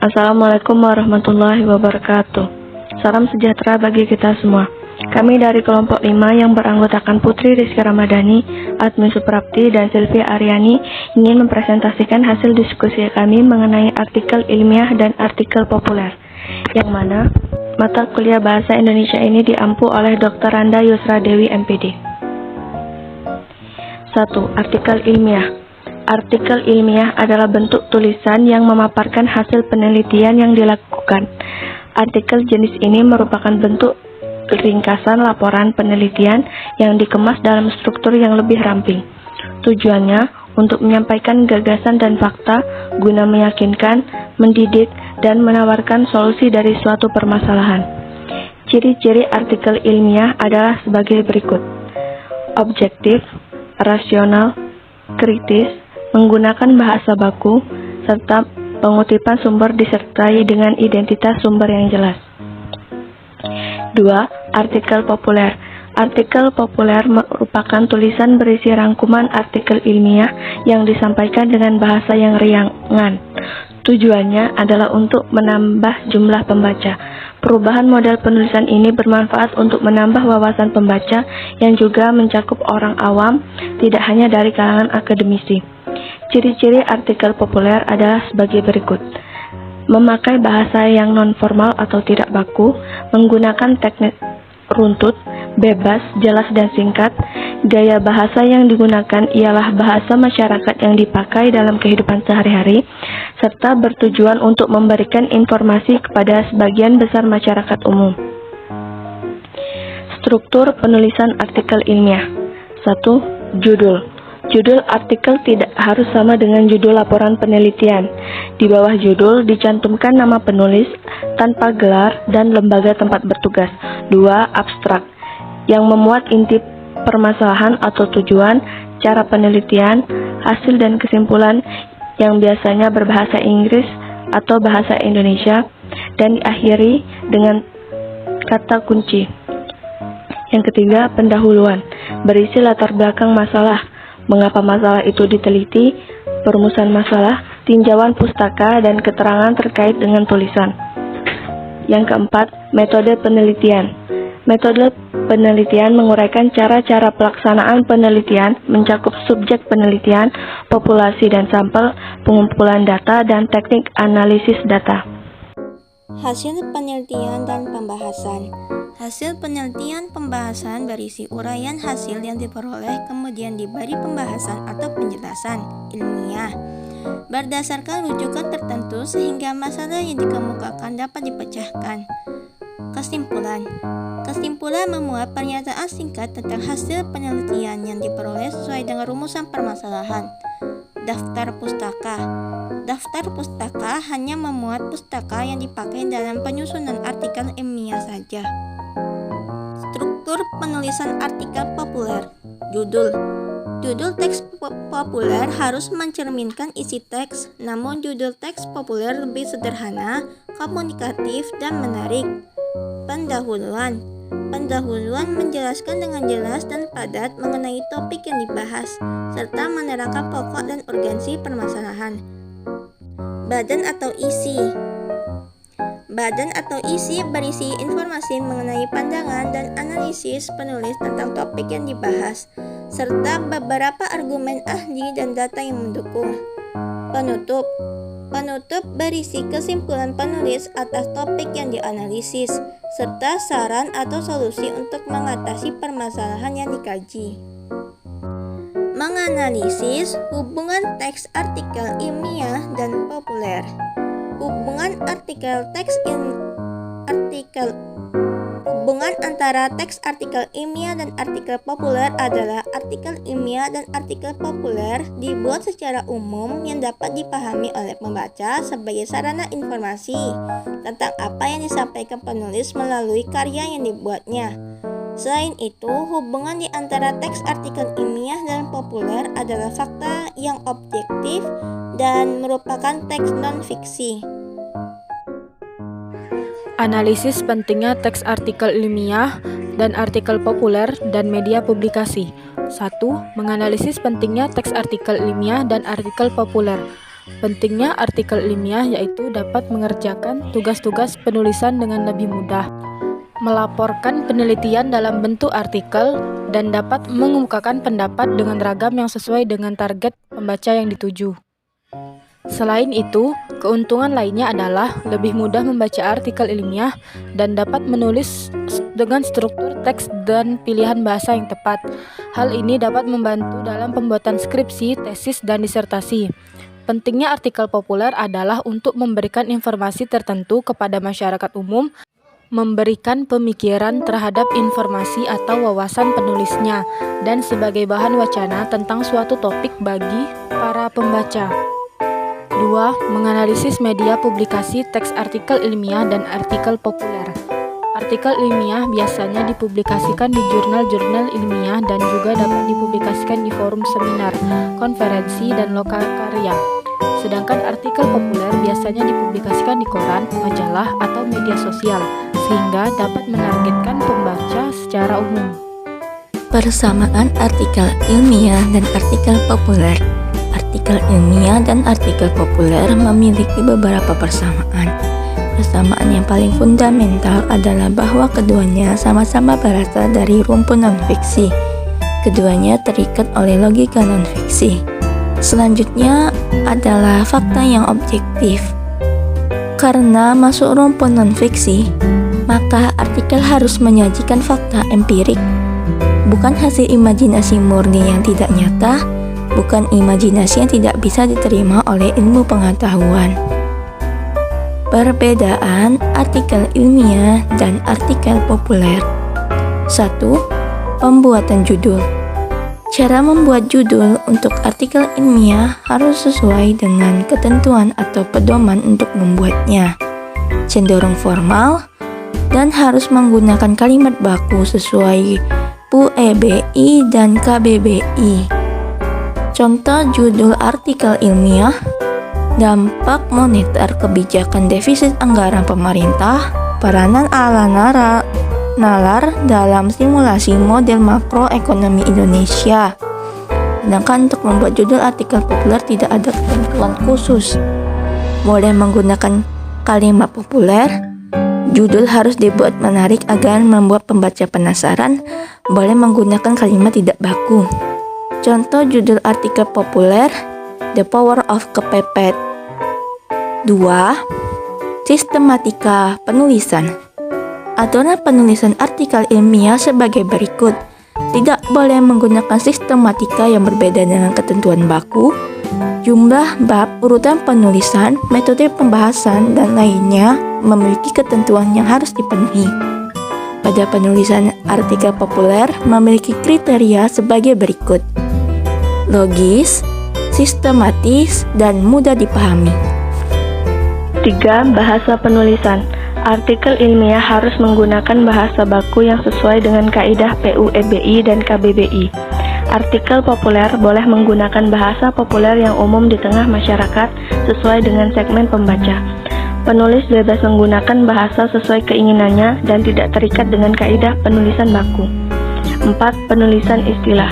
Assalamualaikum warahmatullahi wabarakatuh. Salam sejahtera bagi kita semua. Kami dari kelompok 5 yang beranggotakan Putri Rizky Ramadhani, Admin Suprapti, dan Sylvia Aryani ingin mempresentasikan hasil diskusi kami mengenai artikel ilmiah dan artikel populer, yang mana mata kuliah Bahasa Indonesia ini diampu oleh Dr. Randa Yusra Dewi MPD. 1. Artikel ilmiah. Artikel ilmiah adalah bentuk tulisan yang memaparkan hasil penelitian yang dilakukan. Artikel jenis ini merupakan bentuk ringkasan laporan penelitian yang dikemas dalam struktur yang lebih ramping. Tujuannya untuk menyampaikan gagasan dan fakta guna meyakinkan, mendidik, dan menawarkan solusi dari suatu permasalahan. Ciri-ciri artikel ilmiah adalah sebagai berikut: objektif, rasional, kritis, menggunakan bahasa baku, serta pengutipan sumber disertai dengan identitas sumber yang jelas. 2. Artikel populer. Artikel populer merupakan tulisan berisi rangkuman artikel ilmiah yang disampaikan dengan bahasa yang ringan. Tujuannya adalah untuk menambah jumlah pembaca. Perubahan model penulisan ini bermanfaat untuk menambah wawasan pembaca yang juga mencakup orang awam, tidak hanya dari kalangan akademisi. Ciri-ciri artikel populer adalah sebagai berikut: memakai bahasa yang non-formal atau tidak baku, menggunakan teknik runtut, bebas, jelas, dan singkat. Gaya bahasa yang digunakan ialah bahasa masyarakat yang dipakai dalam kehidupan sehari-hari, serta bertujuan untuk memberikan informasi kepada sebagian besar masyarakat umum. Struktur penulisan artikel ilmiah. 1. Judul. Judul artikel tidak harus sama dengan judul laporan penelitian. Di bawah judul dicantumkan nama penulis tanpa gelar dan lembaga tempat bertugas. 2. Abstrak, yang memuat inti permasalahan atau tujuan, cara penelitian, hasil dan kesimpulan yang biasanya berbahasa Inggris atau bahasa Indonesia, dan diakhiri dengan kata kunci. Yang ketiga, pendahuluan, berisi latar belakang masalah, mengapa masalah itu diteliti, perumusan masalah, tinjauan pustaka, dan keterangan terkait dengan tulisan. Yang keempat, metode penelitian. Metode penelitian menguraikan cara-cara pelaksanaan penelitian, mencakup subjek penelitian, populasi dan sampel, pengumpulan data, dan teknik analisis data. Hasil penelitian dan pembahasan. Hasil penelitian pembahasan berisi uraian hasil yang diperoleh kemudian diberi pembahasan atau penjelasan ilmiah berdasarkan rujukan tertentu sehingga masalah yang dikemukakan dapat dipecahkan. Kesimpulan. Kesimpulan memuat pernyataan singkat tentang hasil penelitian yang diperoleh sesuai dengan rumusan permasalahan. Daftar pustaka. Daftar pustaka hanya memuat pustaka yang dipakai dalam penyusunan artikel ilmiah saja. Struktur penulisan artikel populer. Judul. Judul teks populer harus mencerminkan isi teks, namun judul teks populer lebih sederhana, komunikatif, dan menarik. Pendahuluan. Pendahuluan menjelaskan dengan jelas dan padat mengenai topik yang dibahas, serta menerangkan pokok dan urgensi permasalahan. Badan atau isi. Badan atau isi berisi informasi mengenai pandangan dan analisis penulis tentang topik yang dibahas, serta beberapa argumen ahli dan data yang mendukung. Penutup. Penutup berisi kesimpulan penulis atas topik yang dianalisis, serta saran atau solusi untuk mengatasi permasalahan yang dikaji. Menganalisis hubungan teks artikel ilmiah dan populer. Hubungan Hubungan antara teks artikel ilmiah dan artikel populer adalah artikel ilmiah dan artikel populer dibuat secara umum yang dapat dipahami oleh pembaca sebagai sarana informasi tentang apa yang disampaikan penulis melalui karya yang dibuatnya. Selain itu, hubungan di antara teks artikel ilmiah dan populer adalah fakta yang objektif dan merupakan teks non-fiksi. Analisis pentingnya teks artikel ilmiah dan artikel populer dan media publikasi. 1. Menganalisis pentingnya teks artikel ilmiah dan artikel populer. Pentingnya artikel ilmiah yaitu dapat mengerjakan tugas-tugas penulisan dengan lebih mudah, melaporkan penelitian dalam bentuk artikel, dan dapat mengemukakan pendapat dengan ragam yang sesuai dengan target pembaca yang dituju. Selain itu, keuntungan lainnya adalah lebih mudah membaca artikel ilmiah dan dapat menulis dengan struktur teks dan pilihan bahasa yang tepat. Hal ini dapat membantu dalam pembuatan skripsi, tesis, dan disertasi. Pentingnya artikel populer adalah untuk memberikan informasi tertentu kepada masyarakat umum, memberikan pemikiran terhadap informasi atau wawasan penulisnya, dan sebagai bahan wacana tentang suatu topik bagi para pembaca. 2. Menganalisis media publikasi teks artikel ilmiah dan artikel populer. Artikel ilmiah biasanya dipublikasikan di jurnal-jurnal ilmiah dan juga dapat dipublikasikan di forum seminar, konferensi, dan lokal karya. Sedangkan artikel populer biasanya dipublikasikan di koran, majalah, atau media sosial, sehingga dapat menargetkan pembaca secara umum. Persamaan artikel ilmiah dan artikel populer. Artikel ilmiah dan artikel populer memiliki beberapa persamaan. Persamaan yang paling fundamental adalah bahwa keduanya sama-sama berasal dari rumpun non-fiksi. Keduanya terikat oleh logika non-fiksi. Selanjutnya adalah fakta yang objektif. Karena masuk rumpun non-fiksi, maka artikel harus menyajikan fakta empirik, bukan hasil imajinasi murni yang tidak nyata, bukan imajinasi yang tidak bisa diterima oleh ilmu pengetahuan. Perbedaan artikel ilmiah dan artikel populer. 1. Pembuatan judul. Cara membuat judul untuk artikel ilmiah harus sesuai dengan ketentuan atau pedoman untuk membuatnya. Cenderung formal dan harus menggunakan kalimat baku sesuai PUEBI dan KBBI. Contoh judul artikel ilmiah: dampak moneter kebijakan defisit anggaran pemerintah, peranan ala nalar dalam simulasi model makroekonomi Indonesia. Sedangkan untuk membuat judul artikel populer tidak ada ketentuan khusus. Boleh menggunakan kalimat populer, judul harus dibuat menarik agar membuat pembaca penasaran, boleh menggunakan kalimat tidak baku. Contoh judul artikel populer, The Power of Kepepet. 2. Sistematika penulisan. Aturan penulisan artikel ilmiah sebagai berikut. Tidak boleh menggunakan sistematika yang berbeda dengan ketentuan baku, jumlah bab, urutan penulisan, metode pembahasan, dan lainnya memiliki ketentuan yang harus dipenuhi. Pada penulisan artikel populer memiliki kriteria sebagai berikut: logis, sistematis, dan mudah dipahami. 3. Bahasa penulisan. Artikel ilmiah harus menggunakan bahasa baku yang sesuai dengan kaidah PUEBI dan KBBI. Artikel populer boleh menggunakan bahasa populer yang umum di tengah masyarakat sesuai dengan segmen pembaca. Penulis bebas menggunakan bahasa sesuai keinginannya dan tidak terikat dengan kaidah penulisan baku. 4. Penulisan istilah.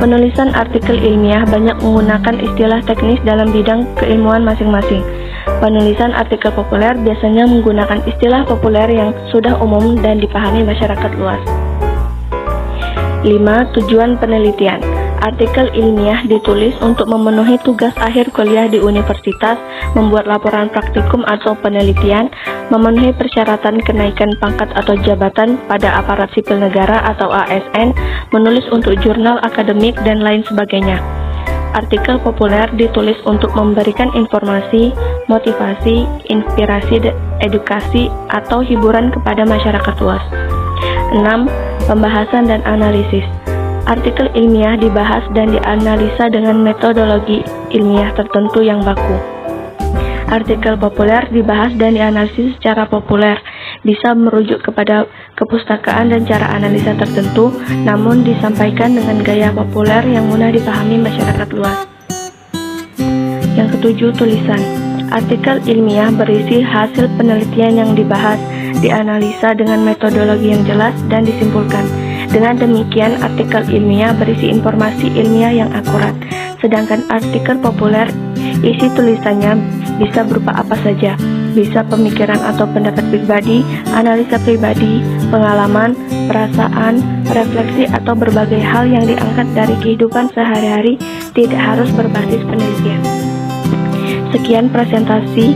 Penulisan artikel ilmiah banyak menggunakan istilah teknis dalam bidang keilmuan masing-masing. Penulisan artikel populer biasanya menggunakan istilah populer yang sudah umum dan dipahami masyarakat luas. 5. Tujuan penelitian. Artikel ilmiah ditulis untuk memenuhi tugas akhir kuliah di universitas, membuat laporan praktikum atau penelitian, memenuhi persyaratan kenaikan pangkat atau jabatan pada aparat sipil negara atau ASN, menulis untuk jurnal akademik, dan lain sebagainya. Artikel populer ditulis untuk memberikan informasi, motivasi, inspirasi, edukasi, atau hiburan kepada masyarakat luas. 6. Pembahasan dan analisis. Artikel ilmiah dibahas dan dianalisa dengan metodologi ilmiah tertentu yang baku. Artikel populer dibahas dan dianalisis secara populer, bisa merujuk kepada kepustakaan dan cara analisa tertentu, namun disampaikan dengan gaya populer yang mudah dipahami masyarakat luas. Yang ketujuh, tulisan. Artikel ilmiah berisi hasil penelitian yang dibahas, dianalisa dengan metodologi yang jelas, dan disimpulkan. Dengan demikian, artikel ilmiah berisi informasi ilmiah yang akurat, Sedangkan artikel populer, isi tulisannya bisa berupa apa saja, bisa pemikiran atau pendapat pribadi, analisa pribadi, pengalaman, perasaan, refleksi, atau berbagai hal yang diangkat dari kehidupan sehari-hari, tidak harus berbasis penelitian. Sekian presentasi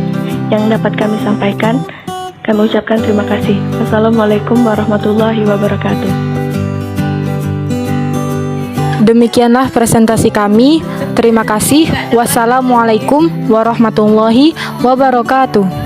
yang dapat kami sampaikan. Kami ucapkan terima kasih. Wassalamualaikum warahmatullahi wabarakatuh. Demikianlah presentasi kami. Terima kasih. Wassalamualaikum warahmatullahi wabarakatuh.